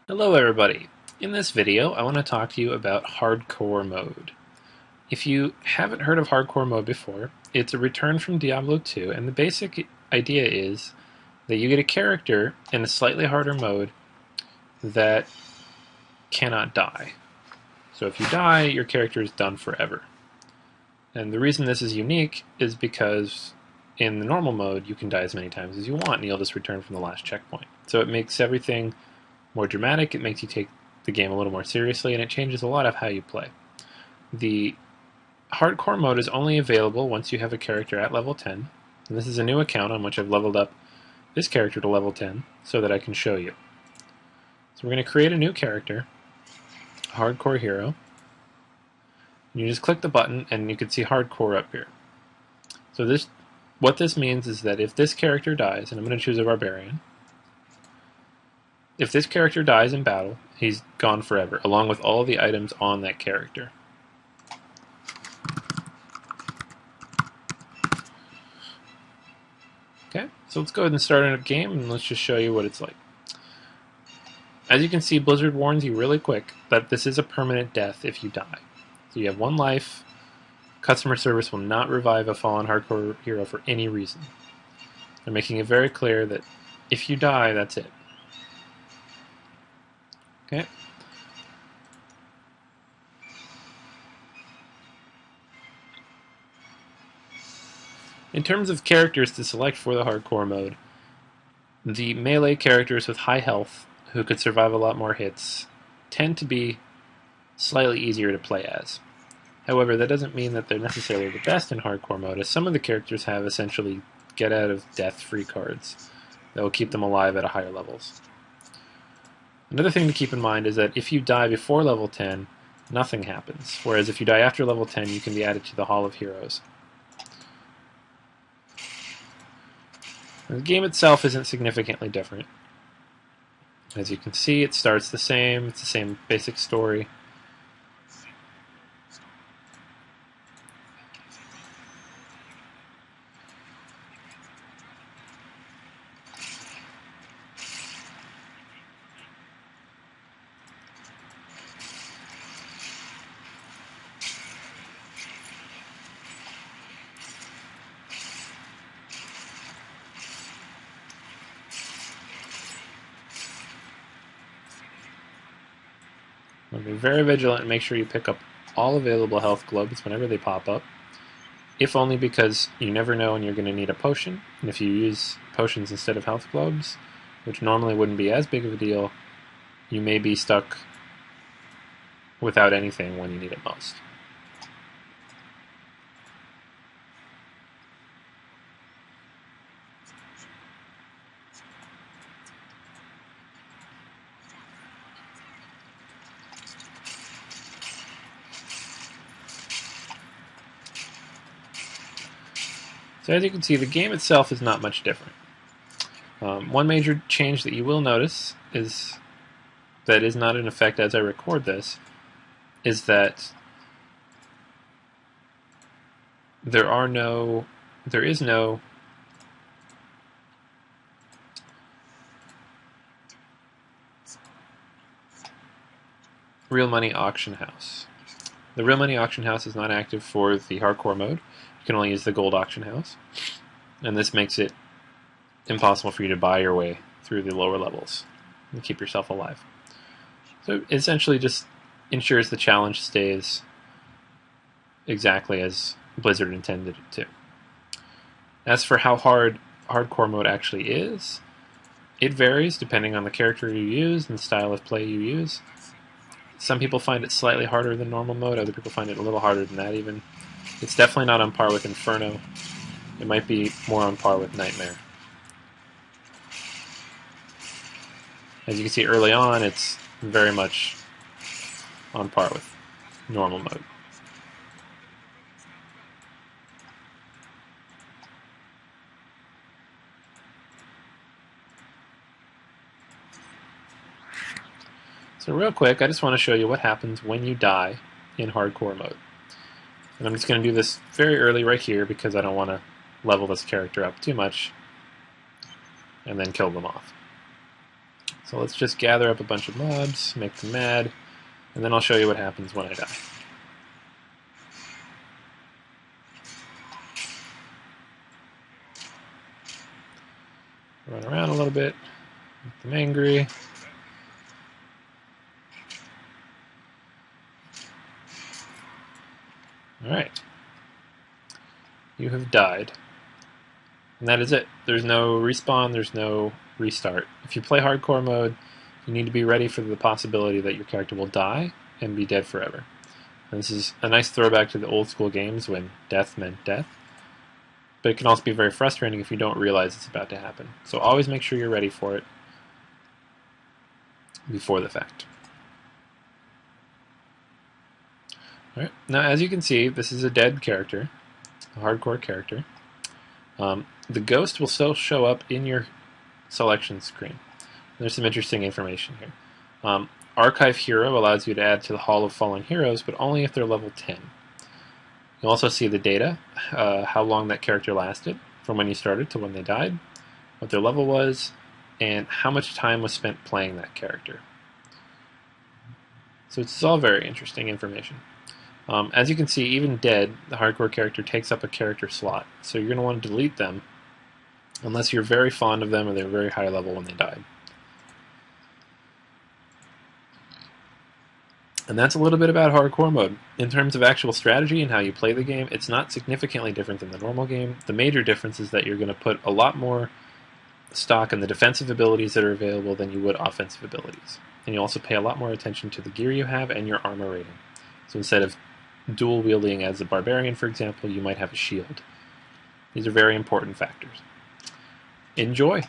Hello everybody. In this video I want to talk to you about hardcore mode. If you haven't heard of hardcore mode before, it's a return from Diablo 2, and the basic idea is that you get a character in a slightly harder mode that cannot die. So if you die, your character is done forever. And the reason this is unique is because in the normal mode you can die as many times as you want and you'll just return from the last checkpoint. So it makes everything more dramatic, it makes you take the game a little more seriously, and it changes a lot of how you play. The hardcore mode is only available once you have a character at level 10, and this is a new account on which I've leveled up this character to level 10 so that I can show you. So we're going to create a new character, hardcore hero. You just click the button and you can see hardcore up here. So what this means is that if this character dies, and I'm going to choose a barbarian, if this character dies in battle, he's gone forever, along with all the items on that character. Okay, so let's go ahead and start a game, and let's just show you what it's like. As you can see, Blizzard warns you really quick that this is a permanent death if you die. So you have one life. Customer service will not revive a fallen hardcore hero for any reason. They're making it very clear that if you die, that's it. Okay. In terms of characters to select for the hardcore mode, the melee characters with high health, who could survive a lot more hits, tend to be slightly easier to play as. However, that doesn't mean that they're necessarily the best in hardcore mode, as some of the characters have essentially get-out-of-death-free cards that will keep them alive at higher levels. Another thing to keep in mind is that if you die before level 10, nothing happens, whereas if you die after level 10, you can be added to the Hall of Heroes. The game itself isn't significantly different. As you can see, it starts the same. It's the same basic story. Be very vigilant and make sure you pick up all available health globes whenever they pop up, if only because you never know when you're going to need a potion, and if you use potions instead of health globes, which normally wouldn't be as big of a deal, you may be stuck without anything when you need it most. So as you can see, the game itself is not much different. One major change that you will notice is that is not in effect as I record this, is that there is no real money auction house. The real money auction house is not active for the hardcore mode. You can only use the gold auction house, and this makes it impossible for you to buy your way through the lower levels and keep yourself alive. So it essentially just ensures the challenge stays exactly as Blizzard intended it to. As for how hard hardcore mode actually is, it varies depending on the character you use and the style of play you use. Some people find it slightly harder than normal mode, other people find it a little harder than that even. It's definitely not on par with Inferno. It might be more on par with Nightmare. As you can see early on, it's very much on par with normal mode. So real quick, I just want to show you what happens when you die in hardcore mode. And I'm just going to do this very early right here because I don't want to level this character up too much and then kill them off. So let's just gather up a bunch of mobs, make them mad, and then I'll show you what happens when I die. Run around a little bit, make them angry. Alright. You have died. And that is it. There's no respawn, there's no restart. If you play hardcore mode, you need to be ready for the possibility that your character will die and be dead forever. And this is a nice throwback to the old school games when death meant death. But it can also be very frustrating if you don't realize it's about to happen. So always make sure you're ready for it before the fact. Alright, now as you can see, this is a dead character, a hardcore character. The ghost will still show up in your selection screen. There's some interesting information here. Archive Hero allows you to add to the Hall of Fallen Heroes, but only if they're level 10. You'll also see the data, how long that character lasted, from when you started to when they died, what their level was, and how much time was spent playing that character. So it's all very interesting information. As you can see, even dead, the hardcore character takes up a character slot, so you're going to want to delete them unless you're very fond of them or they're very high level when they died. And that's a little bit about hardcore mode. In terms of actual strategy and how you play the game, it's not significantly different than the normal game. The major difference is that you're going to put a lot more stock in the defensive abilities that are available than you would offensive abilities. And you also pay a lot more attention to the gear you have and your armor rating. So instead of dual wielding as a Barbarian, for example, you might have a shield. These are very important factors. Enjoy!